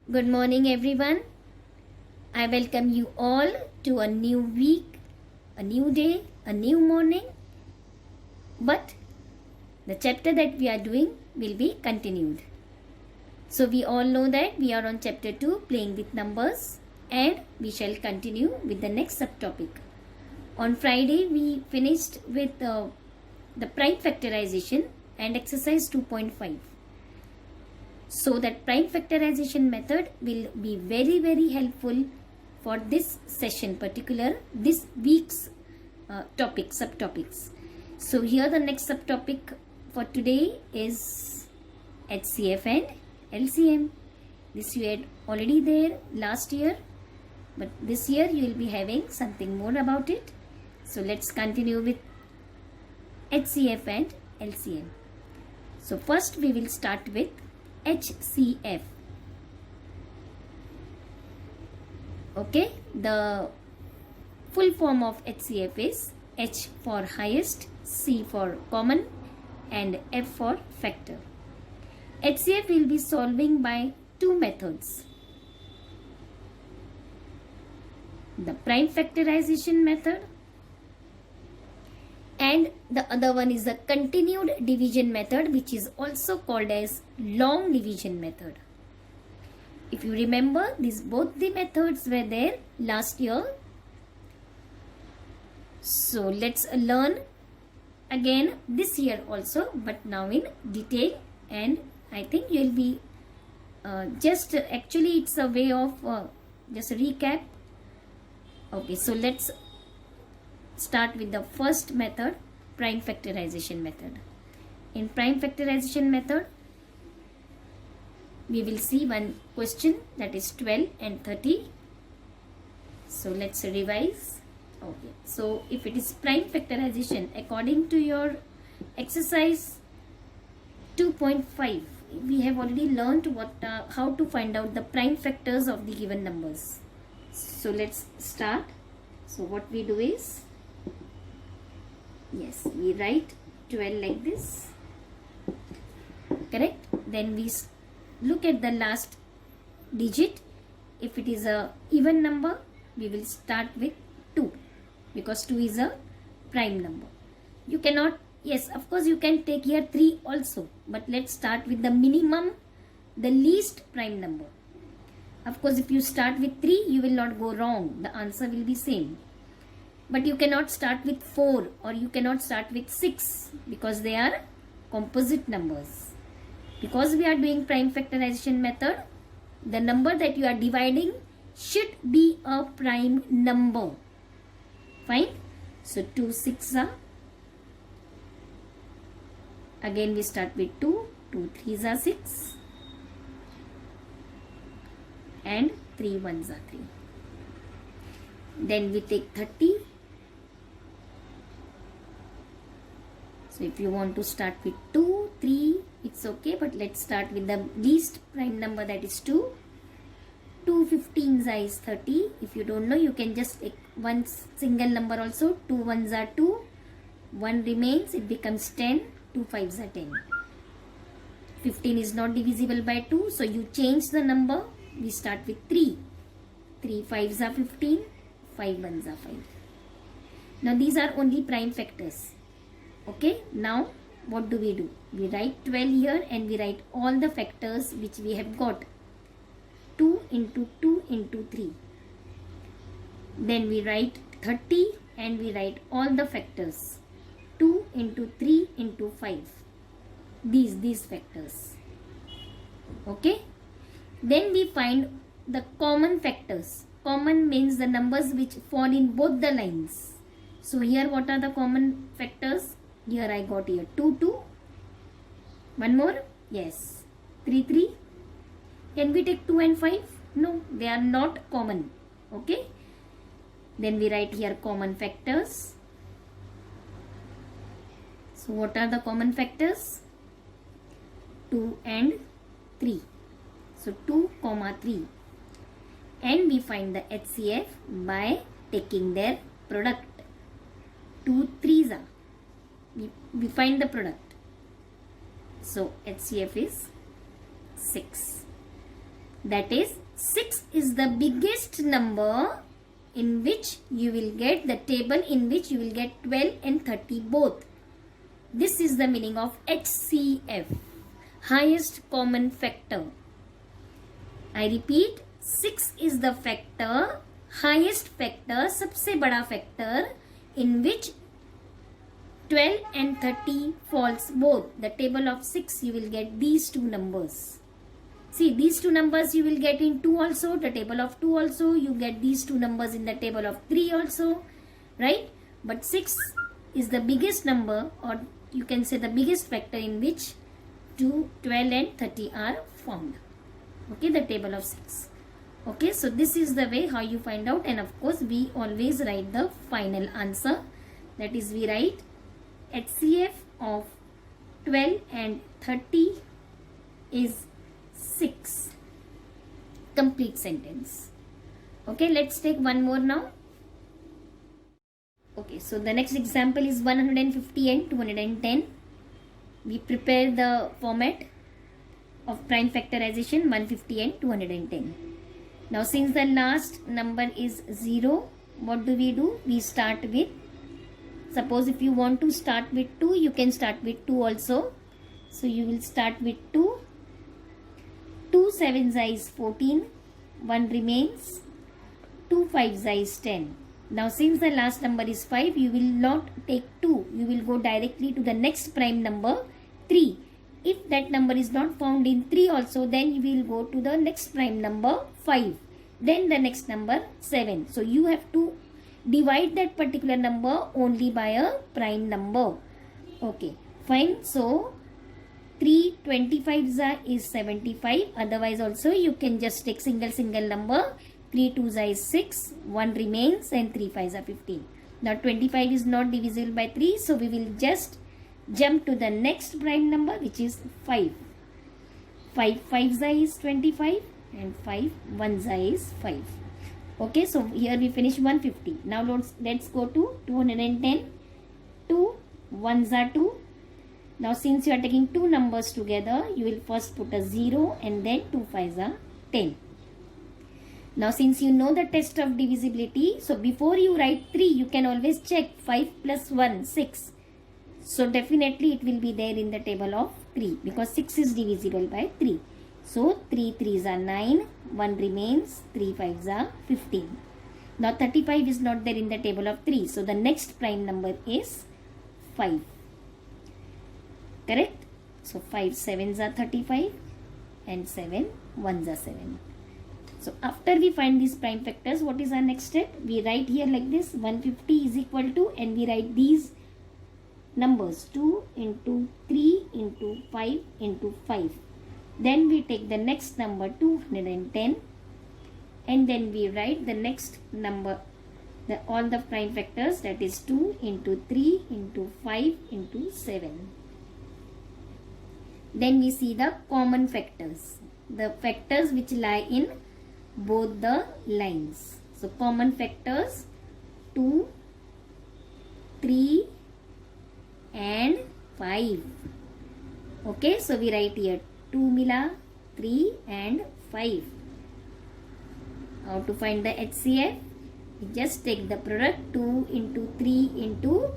Good morning, everyone. I welcome you all to a new week, a new day, a new morning. But the chapter that we are doing will be continued. So, we all know that we are on chapter 2, playing with numbers, and we shall continue with the next subtopic. On Friday, we finished with the prime factorization and exercise 2.5. So that prime factorization method will be very helpful for this session, particular this week's subtopics. So here the next subtopic for today is HCF and LCM. This you had already there last year, but this year you will be having something more about it. So let's continue with HCF and LCM. So first we will start with HCF. Okay, the full form of HCF is H for highest, C for common, and F for factor. HCF will be solving by two methods. The prime factorization method, and the other one is the continued division method, which is also called as long division method. If you remember, both the methods were there last year. So let's learn again this year also, but now in detail, and I think you will be actually it's a way of just a recap. Okay, so let's start with the first method, prime factorization method. In prime factorization method, we will see one question, that is 12 and 30. So let's revise. Okay, so if it is prime factorization, according to your exercise 2.5, we have already learned how to find out the prime factors of the given numbers. So let's start. So what we do is, yes, we write 12 like this, correct? Then we look at the last digit. If it is a even number, we will start with 2, because 2 is a prime number. You cannot, yes, of course you can take here 3 also, but let's start with the minimum, the least prime number. Of course, if you start with 3, you will not go wrong. The answer will be same. But you cannot start with 4 or you cannot start with 6, because they are composite numbers. Because we are doing prime factorization method, the number that you are dividing should be a prime number. Fine. So 2 6 are. Again we start with 2. 2 3s are 6. And 3 1s are 3. Then we take 30. So if you want to start with 2, 3, it's okay, but let's start with the least prime number, that is 2. 2 15s is 30. If you don't know, you can just take one single number also. 2 1s are 2. 1 remains, it becomes 10. 2 5s are 10. 15 is not divisible by 2, so you change the number. We start with 3. 3 5s are 15. 5 1s are 5. Now these are only prime factors. Okay, now what do? We write 12 here and we write all the factors which we have got. 2 into 2 into 3. Then we write 30 and we write all the factors. 2 into 3 into 5. These factors. Okay. Then we find the common factors. Common means the numbers which fall in both the lines. So here what are the common factors? Here I got here 2 2. One more? Yes. 3 3. Can we take 2 and 5? No, they are not common. Okay. Then we write here common factors. So what are the common factors? 2 and 3. So 2, 3. And we find the HCF by taking their product. 2 3s are. We find the product. So HCF is 6. That is 6 is the biggest number in which you will get the table in which you will get 12 and 30 both. This is the meaning of HCF, highest common factor. I repeat, 6 is the factor, highest factor, सबसे बड़ा factor in which 12 and 30 falls both. The table of 6 you will get these two numbers. See, these two numbers you will get in 2 also, the table of 2 also, you get these two numbers in the table of 3 also, right? But 6 is the biggest number, or you can say the biggest factor in which 2, 12 and 30 are found. Okay, the table of 6. Okay, so this is the way how you find out, and of course we always write the final answer. That is, we write HCF of 12 and 30 is 6. Complete sentence. Okay, let's take one more now. Okay, so the next example is 150 and 210. We prepare the format of prime factorization 150 and 210. Now since the last number is 0, what do? We start with, suppose if you want to start with 2, you can start with 2 also. So you will start with 2. 2 7s is 14, 1 remains, 2 5s is 10. Now since the last number is 5, you will not take 2, you will go directly to the next prime number 3. If that number is not found in 3 also, then you will go to the next prime number 5, then the next number 7. So you have to divide that particular number only by a prime number. Okay, fine. So 3 25s is 75. Otherwise also you can just take single number. 3 2s is 6, 1 remains, and 3 5s are 15. Now 25 is not divisible by 3, so we will just jump to the next prime number, which is 5. 5 5s is 25 and 5 1s is 5. Okay, so here we finish 150. Now let's go to 210. 2 1s are 2. Now since you are taking two numbers together, you will first put a 0 and then 2 5s are 10. Now since you know the test of divisibility, so before you write 3, you can always check 5 plus 1, 6. So definitely it will be there in the table of 3 because 6 is divisible by 3. So 3 3s are 9, 1 remains, 3 5s are 15. Now 35 is not there in the table of 3. So the next prime number is 5. Correct? So 5 7s are 35 and 7 1s are 7. So after we find these prime factors, what is our next step? We write here like this, 150 is equal to, and we write these numbers 2 into 3 into 5 into 5. Then we take the next number 210 and then we write the next number, all the prime factors, that is 2 into 3 into 5 into 7. Then we see the common factors, the factors which lie in both the lines. So common factors 2, 3 and 5. Okay, so we write here 2 mila, 3 and 5. How to find the HCF? We just take the product 2 into 3 into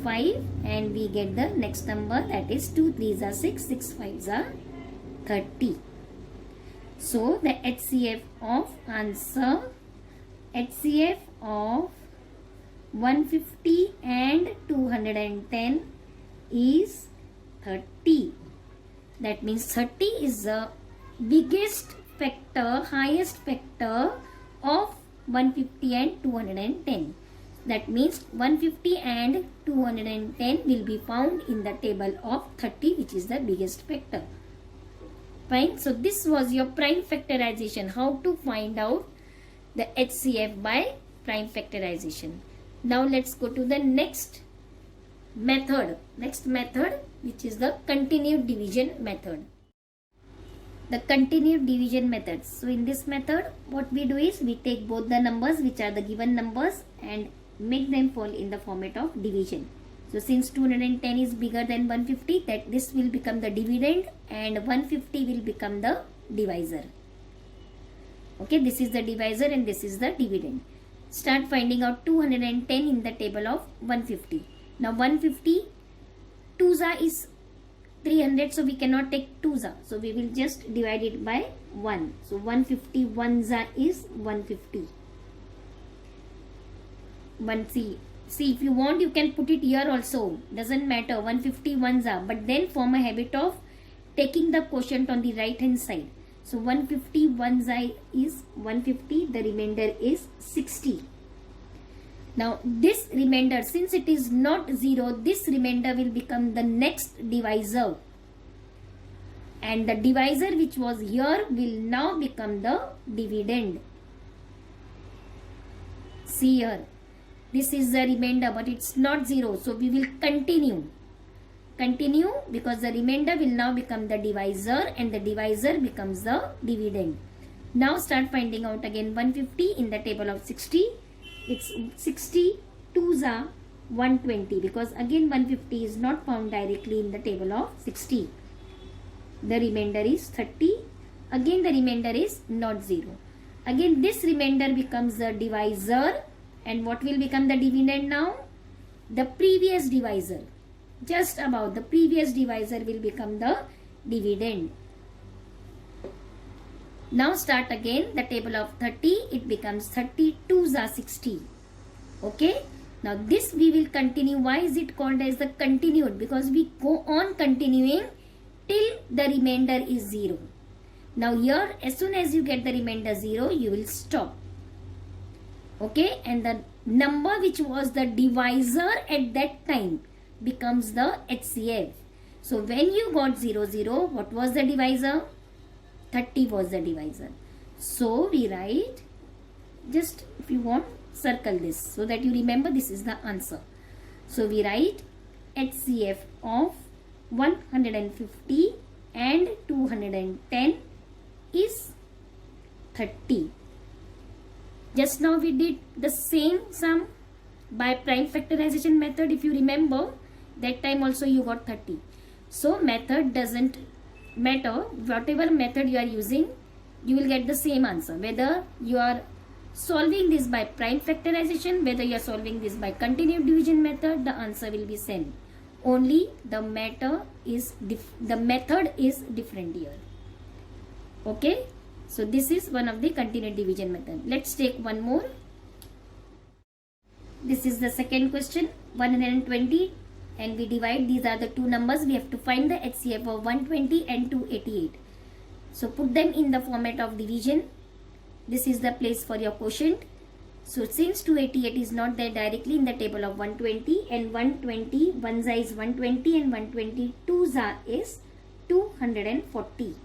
5 and we get the next number, that is 2 3s are 6, 6 5s are 30. So the HCF of answer, HCF of 150 and 210 is 30. That means 30 is the biggest factor, highest factor of 150 and 210. That means 150 and 210 will be found in the table of 30, which is the biggest factor. Fine. So this was your prime factorization, how to find out the HCF by prime factorization. Now let's go to the next method, which is the continued division method. The continued division method. So in this method, what we do is we take both the numbers which are the given numbers and make them fall in the format of division. So since 210 is bigger than 150, that this will become the dividend and 150 will become the divisor. Okay, this is the divisor and this is the dividend. Start finding out 210 in the table of 150. Now 150, 2 is 300, so we cannot take 2 so we will just divide it by 1. So 150 1 is 150. See, if you want you can put it here also, doesn't matter. 150 1 but then form a habit of taking the quotient on the right hand side. So 150 1 is 150, the remainder is 60. Now this remainder, since it is not 0, this remainder will become the next divisor. And the divisor which was here will now become the dividend. See here, this is the remainder but it's not 0. So we will continue because the remainder will now become the divisor and the divisor becomes the dividend. Now start finding out again 150 in the table of 60. It's 60 2s are 120 because again 150 is not found directly in the table of 60. The remainder is 30. Again the remainder is not 0. Again this remainder becomes the divisor and what will become the dividend now? The previous divisor. Just about the previous divisor will become the dividend. Now start again the table of 30. It becomes 32s are 60. Okay. Now this we will continue. Why is it called as the continued? Because we go on continuing till the remainder is 0. Now here as soon as you get the remainder 0, you will stop. Okay. And the number which was the divisor at that time becomes the HCF. So when you got 0 0, what was the divisor? 30 was the divisor. So we write, just if you want, circle this so that you remember this is the answer. So we write HCF of 150 and 210 is 30. Just now we did the same sum by prime factorization method. If you remember, that time also you got 30. So method doesn't matter. Whatever method you are using, you will get the same answer. Whether you are solving this by prime factorization, whether you are solving this by continued division method, the answer will be same. Only the method is different here. Okay. So this is one of the continued division method. Let's take one more. This is the second question, 120, and we divide. These are the two numbers. We have to find the HCF of 120 and 288. So put them in the format of division. This is the place for your quotient. So since 288 is not there directly in the table of 120 and 120, 1 is 120 and 120, 2 is 240.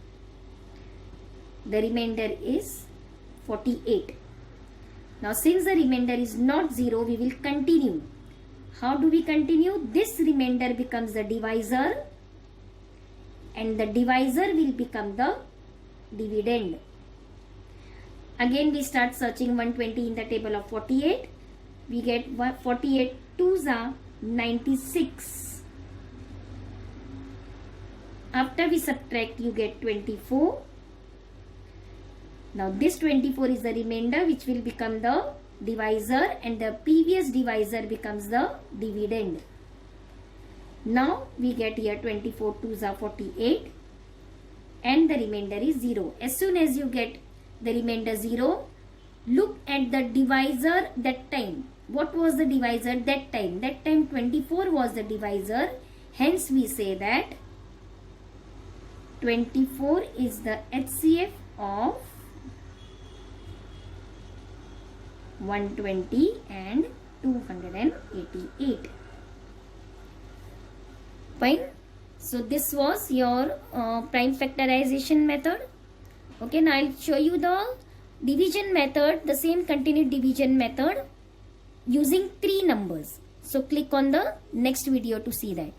The remainder is 48. Now since the remainder is not 0, we will continue. How do we continue? This remainder becomes the divisor and the divisor will become the dividend. Again we start searching 120 in the table of 48. We get 48 2s are 96. After we subtract, you get 24. Now this 24 is the remainder which will become the divisor and the previous divisor becomes the dividend. Now we get here 24 2s are 48 and the remainder is 0. As soon as you get the remainder 0, look at the divisor that time. What was the divisor that time? That time 24 was the divisor. Hence we say that 24 is the HCF of 120 and 288. Fine. So this was your prime factorization method. Okay, now I'll show you the division method, the same continued division method using 3 numbers. So click on the next video to see that.